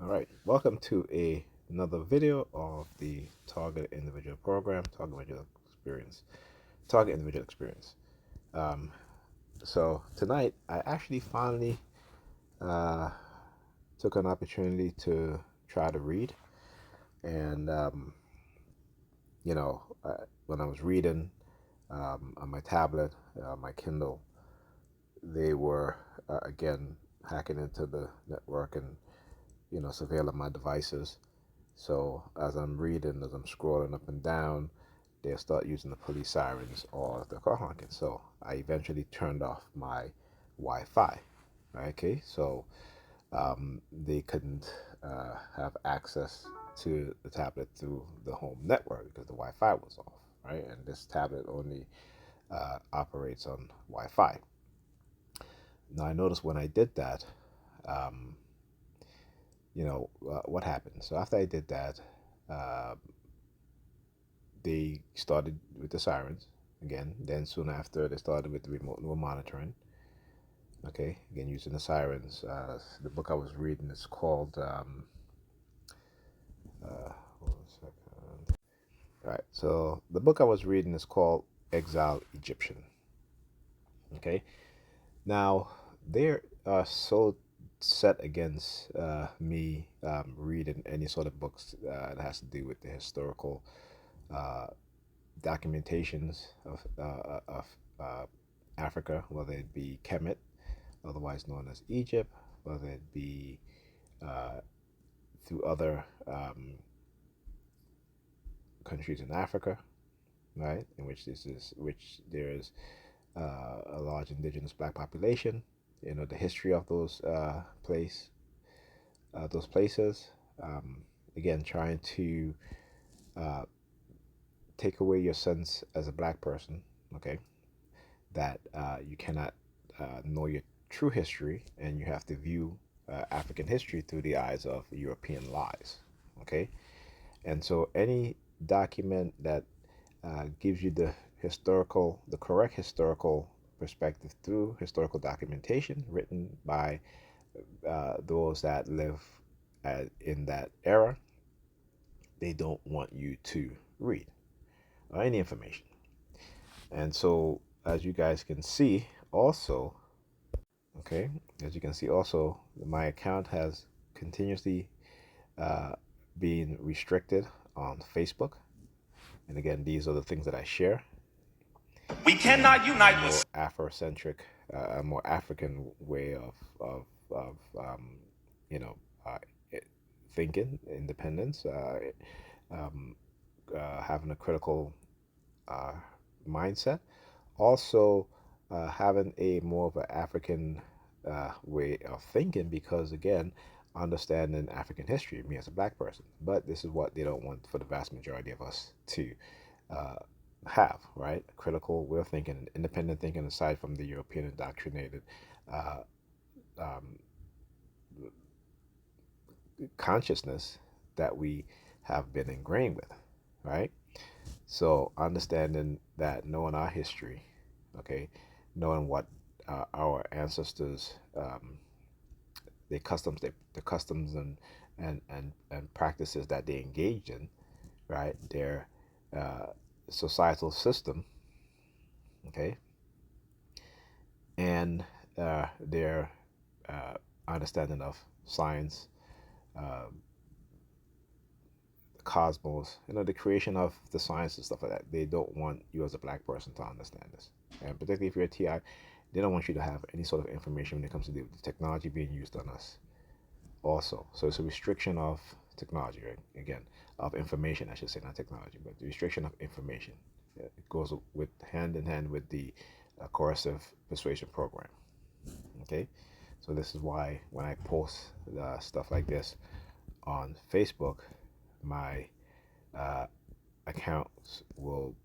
Right, welcome to another video of the Target Individual Program, Target Individual Experience. Um, so tonight, I actually finally uh, took an opportunity to try to read, and when I was reading on my tablet, my Kindle, they were again hacking into the network and surveilling my devices. So as I'm reading, as I'm scrolling up and down, they'll start using the police sirens or the car honking. So I eventually turned off my Wi-Fi. Okay, so they couldn't have access to the tablet through the home network because the Wi-Fi was off, right? And this tablet only operates on Wi-Fi. Now I noticed when I did that, um, what happened. So after I did that, uh, they started with the sirens again. Then soon after, they started with the remote monitoring. Okay, again using the sirens. The book I was reading is called. Hold on a second. All right, so the book I was reading is called Exile Egyptian. Okay, now they're so set against me reading any sort of books that has to do with the historical uh, documentations of Africa, whether it be Kemet, otherwise known as Egypt, whether it be uh, through other countries in Africa, right, in which there is a large indigenous black population. The history of those places. Again, trying to uh, take away your sense as a black person. Okay, that you cannot know your true history, and you have to view African history through the eyes of European lies. Okay, and so any document that gives you the correct historical perspective through historical documentation written by those that live in that era, they don't want you to read or any information. And so, as you guys can see, also, okay, as you can see, also, my account has continuously uh, been restricted on Facebook. And again, these are the things that I share. We cannot unite with more Afrocentric, a more African way of you know, uh, thinking, independence, um, having a critical uh, mindset. Also, having a more of an African way of thinking, because again, understanding African history, me as a black person. But this is what they don't want for the vast majority of us to uh, have, right? A critical way of thinking, independent thinking, aside from the European indoctrinated uh, um, consciousness that we have been ingrained with, right? So understanding that, knowing our history, okay, knowing what our ancestors, the customs and practices that they engaged in, right, their uh, societal system, okay, and their uh, understanding of science, uh, the cosmos, the creation of the science and stuff like that. They don't want you as a black person to understand this, and particularly if you're a TI, they don't want you to have any sort of information when it comes to the technology being used on us. Also, so it's a restriction of technology, right? Again, of information, I should say, not technology, but the restriction of information. It goes with hand in hand with the coercive persuasion program. Okay, so this is why when I post stuff like this on Facebook, my uh,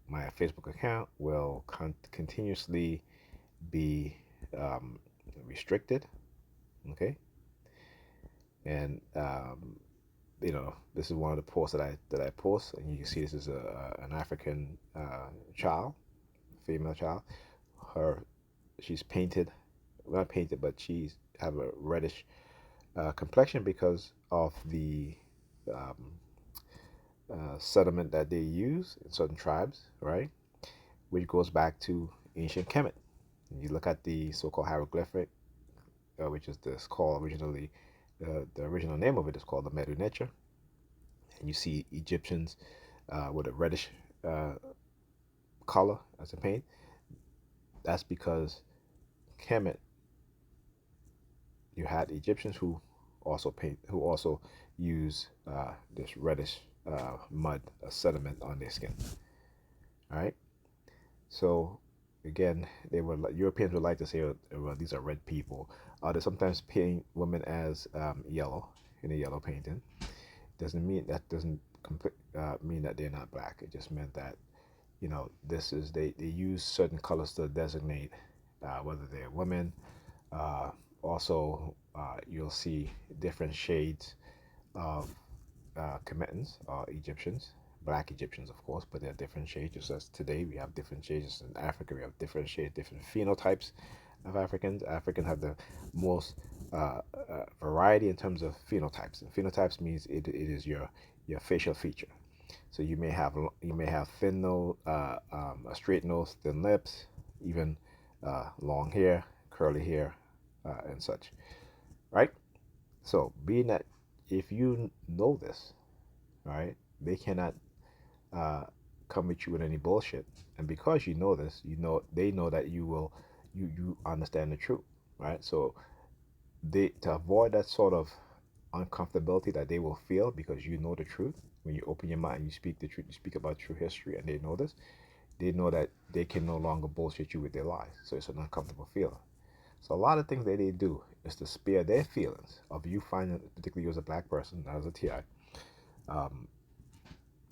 my Facebook account will continuously be restricted. Okay, and this is one of the posts that I post, and you can see this is an African child, female child. Her, she's painted, not painted, but she's have a reddish complexion because of the um, sediment that they use in certain tribes, right? Which goes back to ancient Kemet. You look at the so-called hieroglyphic, which is this called originally, the original name of it is called the Medu Neter, and you see Egyptians with a reddish uh, color as a paint. That's because Kemet, you had Egyptians who also use this reddish mud sediment on their skin. All right. So again, Europeans would like to say, well, these are red people. They sometimes paint women as yellow in a yellow painting. Doesn't mean that they're not black. It just meant that this is they use certain colors to designate whether they're women. Also, you'll see different shades of Kemetans or Egyptians, black Egyptians, of course, but there are different shades. Just as today we have different shades in Africa, we have different shades, different phenotypes of Africans. Africans have the most variety in terms of phenotypes. And phenotypes means it is your facial feature. So you may have thin nose, a straight nose, thin lips, even long hair, curly hair, and such, right? So being that if you know this, right, they cannot uh, come at you with any bullshit, and because you know this, they know that you understand the truth, right? So they to avoid that sort of uncomfortability that they will feel because you know the truth. When you open your mouth and you speak the truth, you speak about true history, and they know this. They know that they can no longer bullshit you with their lies. So it's an uncomfortable feeling. So a lot of things that they do is to spare their feelings of you finding, particularly you as a black person, not as a TI, um,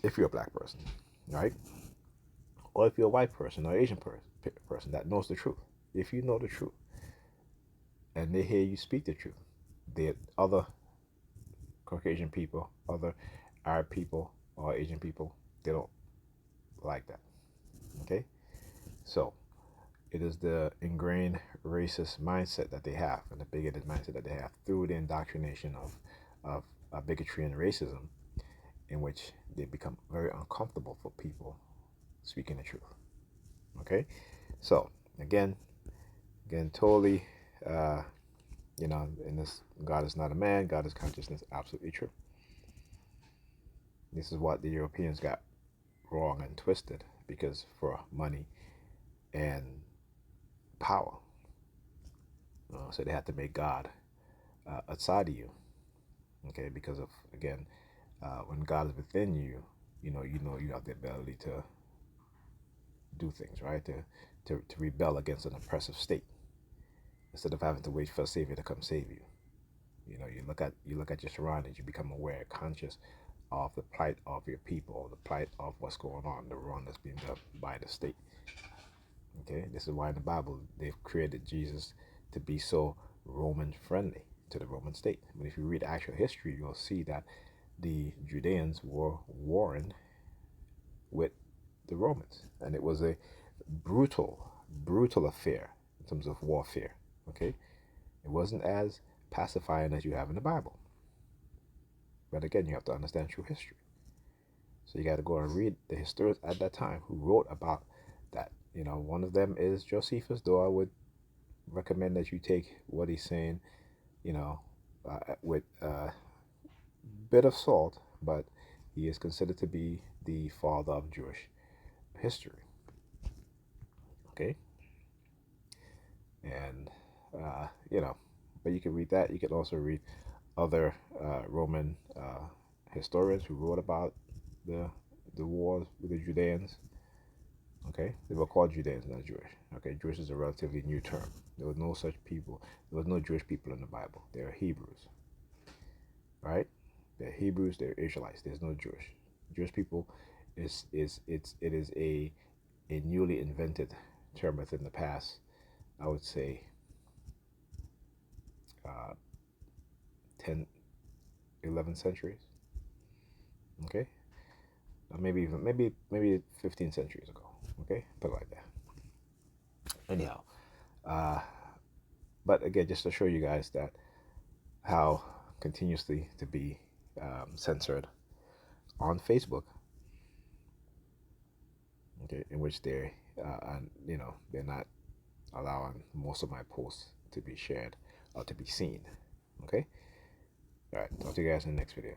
if you're a black person, right? Or if you're a white person or Asian person that knows the truth. If you know the truth and they hear you speak the truth, the other Caucasian people, other Arab people, or Asian people, they don't like that. Okay? So it is the ingrained racist mindset that they have and the bigoted mindset that they have through the indoctrination of bigotry and racism, in which they become very uncomfortable for people speaking the truth. Okay? So again, totally, uh, in this, God is not a man, God is consciousness, absolutely true. This is what the Europeans got wrong and twisted because for money and power. So they had to make God outside of you. Okay, because of again, when God is within you, you have the ability to do things right, to rebel against an oppressive state instead of having to wait for a savior to come save you. You look at your surroundings, you become aware, conscious of the plight of your people, the plight of what's going on, the wrong that's being done by the state. Okay, this is why in the Bible they've created Jesus to be so Roman friendly to the Roman state. But if you read actual history, you'll see that the Judeans were warring with the Romans, and it was a brutal, brutal affair in terms of warfare. Okay, it wasn't as pacifying as you have in the Bible. But again, you have to understand true history. So you got to go and read the historians at that time who wrote about that. One of them is Josephus, though I would recommend that you take what he's saying, with a bit of salt, but he is considered to be the father of Jewish history. Okay? And, but you can read that. You can also read other Roman historians who wrote about the wars with the Judeans. Okay, they were called Judeans, not Jewish. Okay, Jewish is a relatively new term. There was no such people. There was no Jewish people in the Bible. They are Hebrews, right? They're Hebrews. They're Israelites. There's no Jewish. Jewish people it is a newly invented term within the past. I would say uh, 10, 11 centuries. Okay, maybe 15 centuries ago. Okay, put it like that. Anyhow, uh, but again, just to show you guys that how continuously to be censored on Facebook, okay, in which they, they're not allowing most of my posts to be shared or to be seen. Okay, all right. Talk to you guys in the next video.